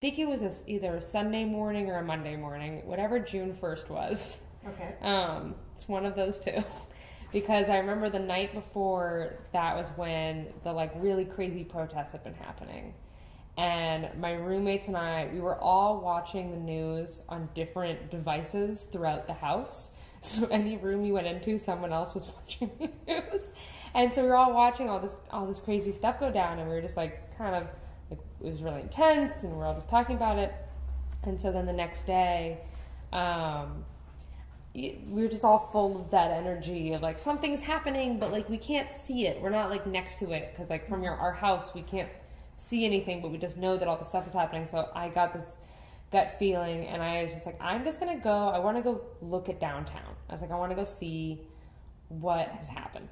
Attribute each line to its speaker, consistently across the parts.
Speaker 1: think it was either a Sunday morning or a Monday morning, whatever June 1st was.
Speaker 2: Okay.
Speaker 1: It's one of those two. Because I remember the night before that was when the like really crazy protests had been happening. And my roommates and I, we were all watching the news on different devices throughout the house. So any room you went into, someone else was watching the news. And so we were all watching all this crazy stuff go down, and we were just like kind of like, it was really intense, and we're all just talking about it. And so then the next day, we were just all full of that energy of like something's happening, but like we can't see it. We're not like next to it because like from our house we can't see anything, but we just know that all the stuff is happening. So I got this gut feeling, and I was just like, I'm just gonna go. I want to go look at downtown. I was like, I want to go see what has happened,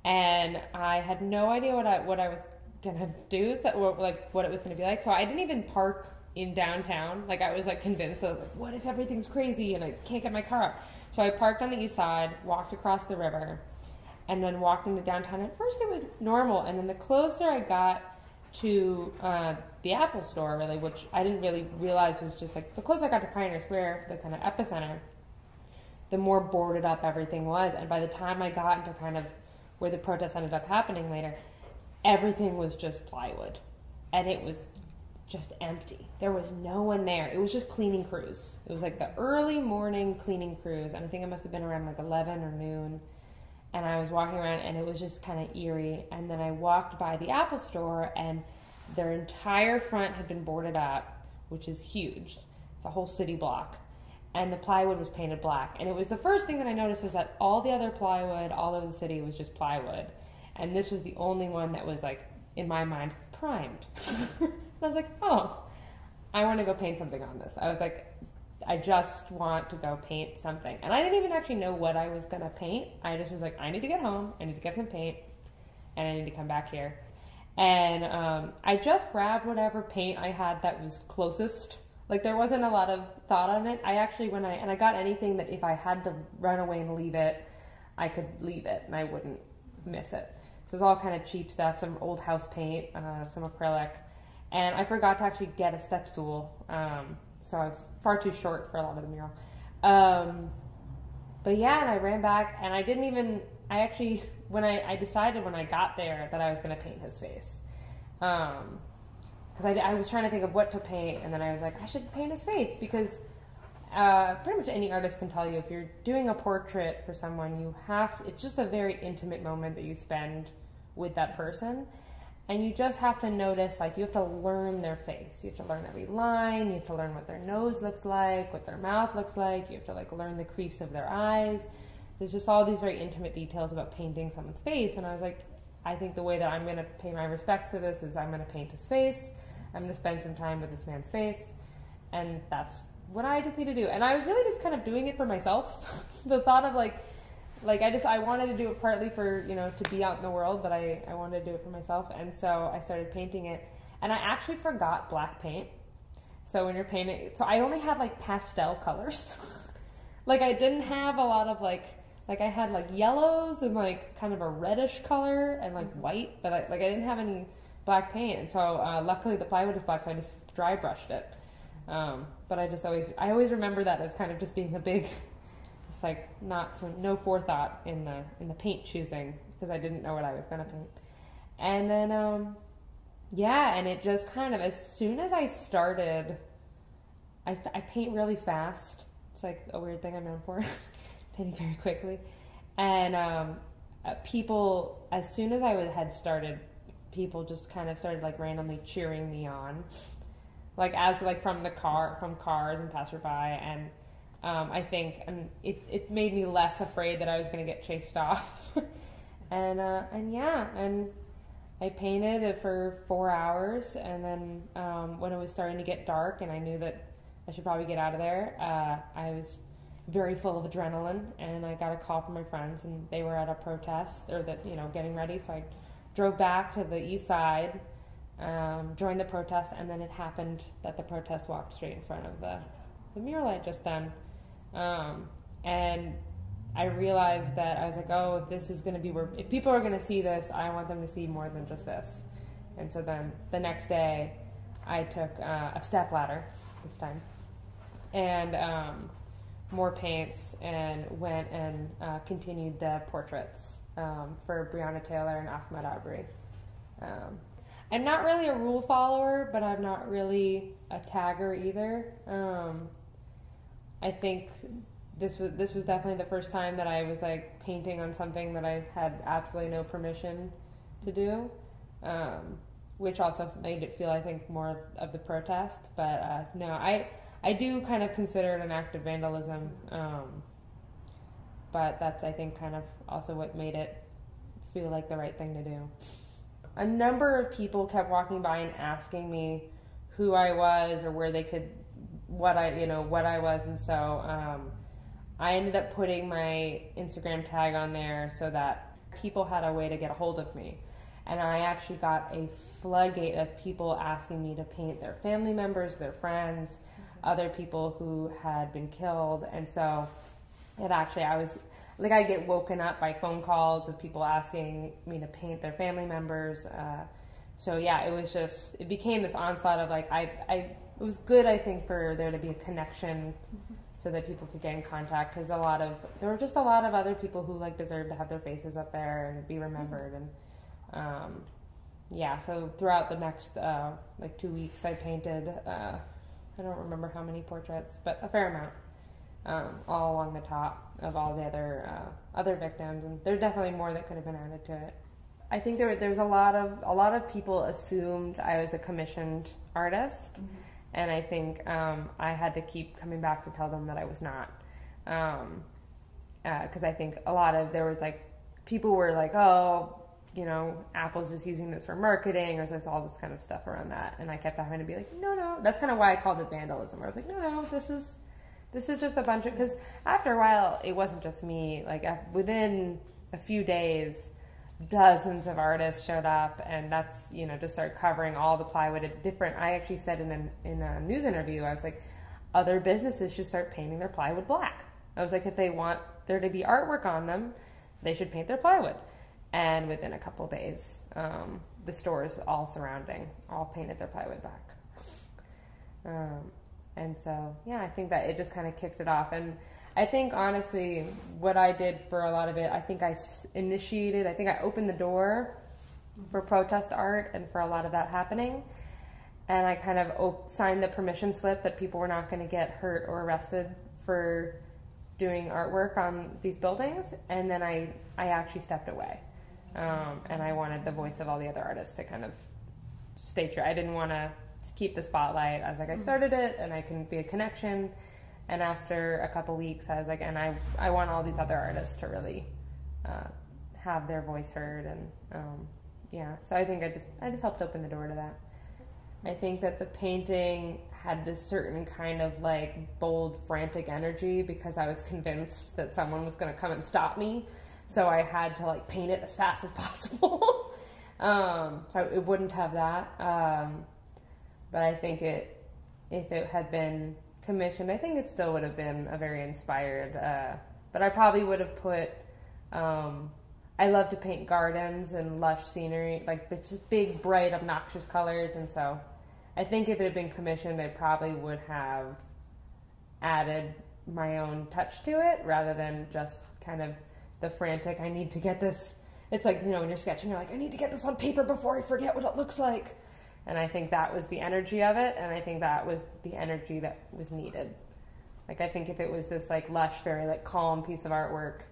Speaker 1: and I had no idea what I was gonna do, so, or like what it was gonna be like. So I didn't even park in downtown. Like I was like convinced, I was like, what if everything's crazy and I can't get my car up? So I parked on the east side, walked across the river, and then walked into downtown. At first it was normal, and then the closer I got to the Apple store, really, which I didn't really realize was just like, the closer I got to Pioneer Square, the kind of epicenter, the more boarded up everything was. And by the time I got into kind of where the protests ended up happening later, everything was just plywood. And it was just empty. There was no one there. It was just cleaning crews. It was like the early morning cleaning crews, and I think it must have been around like 11 or noon. And I was walking around, and it was just kind of eerie. And then I walked by the Apple store, and their entire front had been boarded up, which is huge. It's a whole city block. And the plywood was painted black. And it was the first thing that I noticed is that all the other plywood all over the city was just plywood. And this was the only one that was like, in my mind, primed. I was like, oh, I want to go paint something on this. I was like, I just want to go paint something. And I didn't even actually know what I was going to paint. I just was like, I need to get home, I need to get some paint, and I need to come back here. And I just grabbed whatever paint I had that was closest. Like there wasn't a lot of thought on it. I actually, I got anything that if I had to run away and leave it, I could leave it and I wouldn't miss it. So it was all kind of cheap stuff, some old house paint, some acrylic. And I forgot to actually get a step stool. So I was far too short for a lot of the mural. But yeah, and I ran back, and I didn't even, I decided when I got there that I was going to paint his face. Because I was trying to think of what to paint, and then I was like, I should paint his face, because pretty much any artist can tell you if you're doing a portrait for someone, it's just a very intimate moment that you spend with that person. And you just have to notice, like, you have to learn their face. You have to learn every line. You have to learn what their nose looks like, what their mouth looks like. You have to, like, learn the crease of their eyes. There's just all these very intimate details about painting someone's face. And I was like, I think the way that I'm going to pay my respects to this is I'm going to paint his face. I'm going to spend some time with this man's face. And that's what I just need to do. And I was really just kind of doing it for myself. The thought of, I wanted to do it partly for, to be out in the world, but I wanted to do it for myself. And so I started painting it. And I actually forgot black paint. So when you're painting, so I only had like pastel colors. Like I didn't have a lot of like I had like yellows and like kind of a reddish color and like white, but I didn't have any black paint. And so luckily the plywood is black, so I just dry brushed it. But I always remember that as kind of just being a big, it's like no forethought in the paint choosing, because I didn't know what I was gonna paint. And then and it just kind of, as soon as I started, I paint really fast. It's like a weird thing I'm known for, painting very quickly. And people, as soon as I had started, people just kind of started like randomly cheering me on, like from cars and passerby. And I think, and it made me less afraid that I was going to get chased off. and I painted it for 4 hours, and then when it was starting to get dark and I knew that I should probably get out of there, I was very full of adrenaline, and I got a call from my friends, and they were at a protest, or getting ready, so I drove back to the east side, joined the protest, and then it happened that the protest walked straight in front of the mural I had just done. And I realized that I was like, oh, if this is going to be if people are going to see this, I want them to see more than just this. And so then the next day, I took a stepladder this time and more paints, and went and continued the portraits for Breonna Taylor and Ahmaud Arbery. I'm not really a rule follower, but I'm not really a tagger either. I think this was definitely the first time that I was like painting on something that I had absolutely no permission to do, which also made it feel, I think, more of the protest. But no, I do kind of consider it an act of vandalism, but that's, I think, kind of also what made it feel like the right thing to do. A number of people kept walking by and asking me who I was or where they could, what I was, and so I ended up putting my Instagram tag on there so that people had a way to get a hold of me. And I actually got a floodgate of people asking me to paint their family members, their friends, other people who had been killed. And so I was like, I'd get woken up by phone calls of people asking me to paint their family members. So yeah, it became this onslaught of like, it was good, I think, for there to be a connection so that people could get in contact, because there were just a lot of other people who like deserved to have their faces up there and be remembered. And yeah, so throughout the next like 2 weeks, I painted, I don't remember how many portraits, but a fair amount, all along the top of all the other victims, and there's definitely more that could have been added to it. I think there's a lot of people assumed I was a commissioned artist, and I think I had to keep coming back to tell them that I was not, because I think there was like, people were like, oh, Apple's just using this for marketing, or there's all this kind of stuff around that. And I kept having to be like, no. That's kind of why I called it vandalism, where I was like, no, this is just a bunch of, because after a while, it wasn't just me. Like within a few days, dozens of artists showed up, and that's, just started covering all the plywood at different, I actually said in a news interview, I was like, other businesses should start painting their plywood black. I was like, if they want there to be artwork on them, they should paint their plywood. And within a couple days, the stores all surrounding all painted their plywood back. And so, yeah, I think that it just kind of kicked it off. And I think, honestly, what I did for a lot of it, I think I opened the door for protest art and for a lot of that happening. And I kind of signed the permission slip that people were not going to get hurt or arrested for doing artwork on these buildings. And then I actually stepped away. And I wanted the voice of all the other artists to kind of stay true. I didn't want to keep the spotlight. I was like, I started it, and I can be a connection. And after a couple weeks, I was like, and I want all these other artists to really have their voice heard. And yeah, so I think I just helped open the door to that. I think that the painting had this certain kind of like bold, frantic energy because I was convinced that someone was going to come and stop me. So I had to like paint it as fast as possible. It wouldn't have that. But I think if it had been commissioned, I think it still would have been a very inspired. But I probably would have put, I love to paint gardens and lush scenery, like just big, bright, obnoxious colors. And so I think if it had been commissioned, I probably would have added my own touch to it rather than just kind of the frantic, I need to get this. It's like, when you're sketching, you're like, I need to get this on paper before I forget what it looks like. And I think that was the energy of it, and I think that was the energy that was needed. Like, I think if it was this, like, lush, very, like, calm piece of artwork,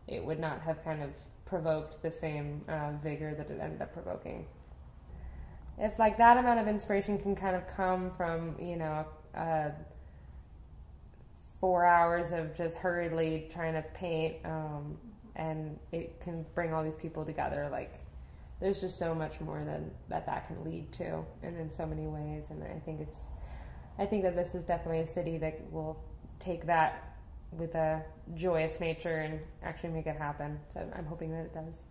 Speaker 1: it would not have kind of provoked the same vigor that it ended up provoking. If, like, that amount of inspiration can kind of come from, 4 hours of just hurriedly trying to paint, and it can bring all these people together, like, there's just so much more than that can lead to, and in so many ways. And I think that this is definitely a city that will take that with a joyous nature and actually make it happen. So I'm hoping that it does.